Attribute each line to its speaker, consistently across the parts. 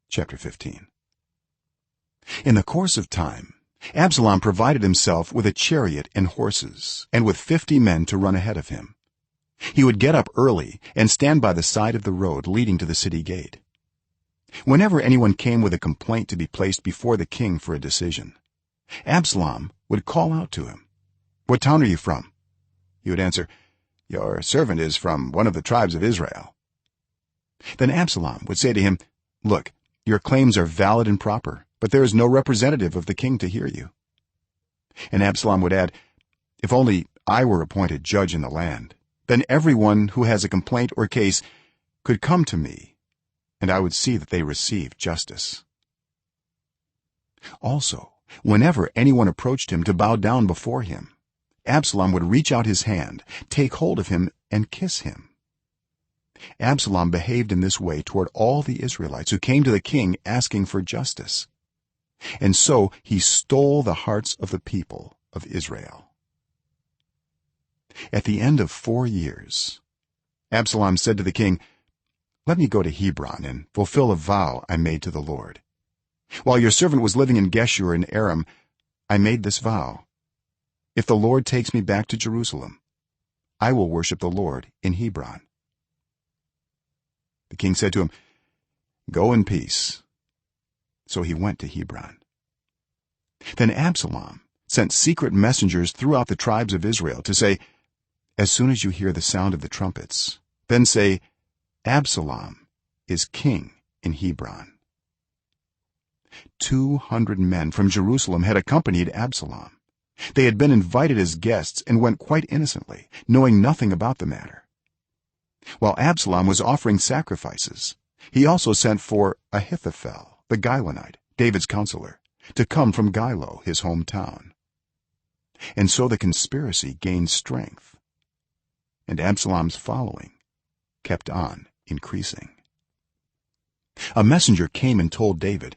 Speaker 1: Chapter 15. In the course of time, Absalom provided himself with a chariot and horses and with 50 men to run ahead of him. He would get up early and stand by the side of the road leading to the city gate. Whenever anyone came with a complaint to be placed before the king for a decision, Absalom would call out to him, "What town are you from?" He would answer, "Your servant is from one of the tribes of Israel." Then Absalom would say to him, "Look, your claims are valid and proper, but there is no representative of the king to hear you." And Absalom would add, "If only I were appointed judge in the land, then everyone who has a complaint or case could come to me, and I would see that they receive justice." Also, whenever anyone approached him to bow down before him, Absalom would reach out his hand, take hold of him, and kiss him. Absalom behaved in this way toward all the Israelites who came to the king asking for justice, and so he stole the hearts of the people of Israel. At the end of 4 years, Absalom said to the king, "Let me go to Hebron and fulfill a vow I made to the Lord. While your servant was living in Geshur in Aram, I made this vow: if the Lord takes me back to Jerusalem, I will worship the Lord in Hebron." The king said to him, "Go in peace." So he went to Hebron. Then Absalom sent secret messengers throughout the tribes of Israel to say, "As soon as you hear the sound of the trumpets, then say, 'Absalom is king in Hebron.'" 200 men from Jerusalem had accompanied Absalom. They had been invited as guests and went quite innocently, knowing nothing about the matter. While Absalom was offering sacrifices, he also sent for Ahithophel the Gilonite, David's counselor, to come from Gilo, his hometown. And so the conspiracy gained strength, and Absalom's following kept on increasing. A messenger came and told David,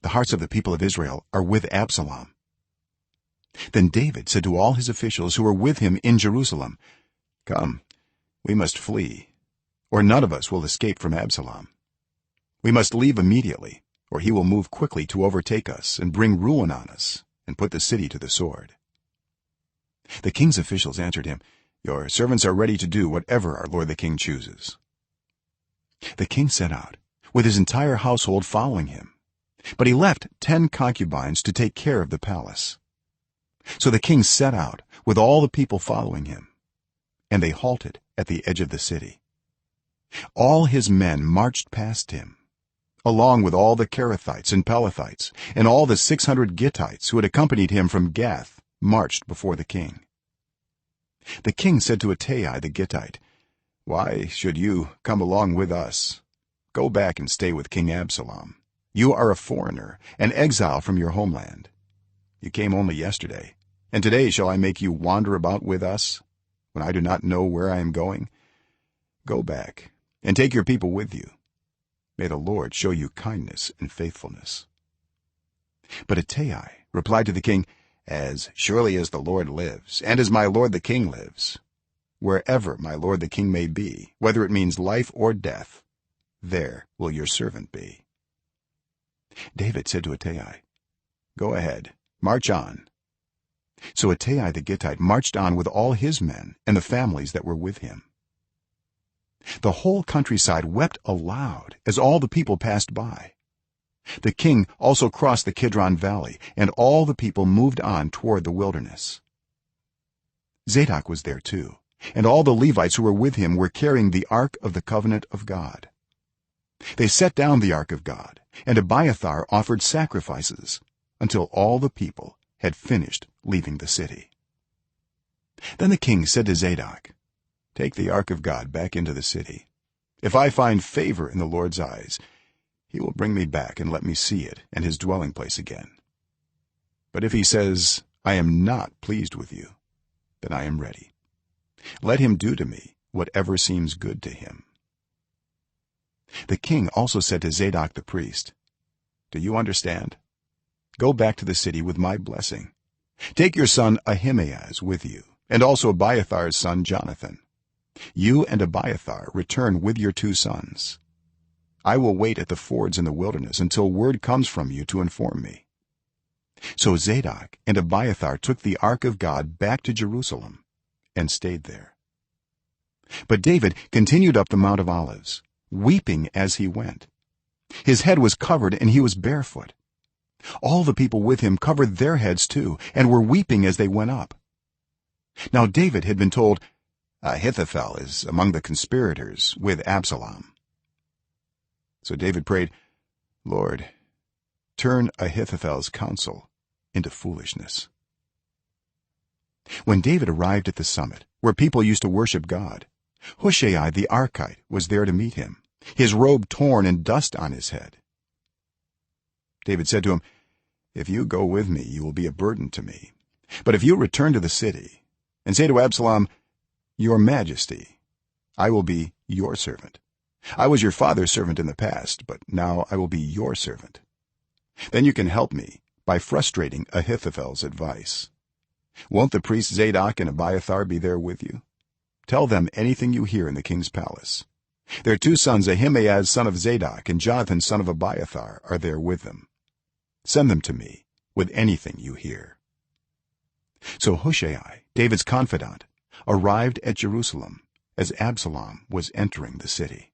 Speaker 1: "The hearts of the people of Israel are with Absalom." Then David said to all his officials who were with him in Jerusalem, "Come, we must flee, or none of us will escape from Absalom. We must leave immediately, or he will move quickly to overtake us and bring ruin on us and put the city to the sword." The king's officials answered him, "Your servants are ready to do whatever our lord the king chooses." The king set out, with his entire household following him, but he left 10 concubines to take care of the palace. So the king set out with all the people following him, and they halted at the edge of the city. All his men marched past him, along with all the Kerethites and Pelethites, and all the 600 Gittites who had accompanied him from Gath marched before the king. The king said to Ittai the Gittite, "Why should you come along with us? Go back and stay with King Absalom. You are a foreigner, an exile from your homeland. You came only yesterday, and today shall I make you wander about with us, when I do not know where I am going? Go back and take your people with you. May the Lord show you kindness and faithfulness." But Ittai replied to the king, "As surely as the Lord lives, and as my lord the king lives, wherever my lord the king may be, whether it means life or death, there will your servant be." David said to Ittai, "Go ahead, march on." So Ittai the Gittite marched on with all his men and the families that were with him. The whole countryside wept aloud as all the people passed by. The king also crossed the Kidron valley, and all the people moved on toward the wilderness. Zadok was there too, and all the Levites who were with him were carrying the ark of the covenant of God. They set down the ark of God, and Abiathar offered sacrifices until all the people had finished leaving the city. Then the king said to Zadok, "Take the ark of God back into the city. If I find favor in the Lord's eyes, he will bring me back and let me see it and his dwelling place again. But if he says, 'I am not pleased with you,' then I am ready. Let him do to me whatever seems good to him." The king also said to Zadok the priest, "Do you understand? Go back to the city with my blessing. Take your son Ahimaaz with you, and also Abiathar's son Jonathan. You and Abiathar return with your 2 sons. I will wait at the fords in the wilderness until word comes from you to inform me." So Zadok and Abiathar took the ark of God back to Jerusalem and stayed there. But David continued up the Mount of Olives, weeping as he went. His head was covered and he was barefoot. All the people with him covered their heads too and were weeping as they went up. Now David had been told, "Ahithophel is among the conspirators with Absalom." So David prayed, "Lord, turn Ahithophel's counsel into foolishness." When David arrived at the summit where people used to worship God, Hushai the Archite was there to meet him, his robe torn and dust on his head. David said to him, "If you go with me, you will be a burden to me. But if you return to the city and say to Absalom, 'Your Majesty, I will be your servant. I was your father's servant in the past, but now I will be your servant,' then you can help me by frustrating Ahithophel's advice. Won't the priests Zadok and Abiathar be there with you? Tell them anything you hear in the king's palace. Their two sons, Ahimaaz son of Zadok and Jonathan son of Abiathar, are there with them. Send them to me with anything you hear." So Hushai, David's confidant, arrived at Jerusalem as Absalom was entering the city.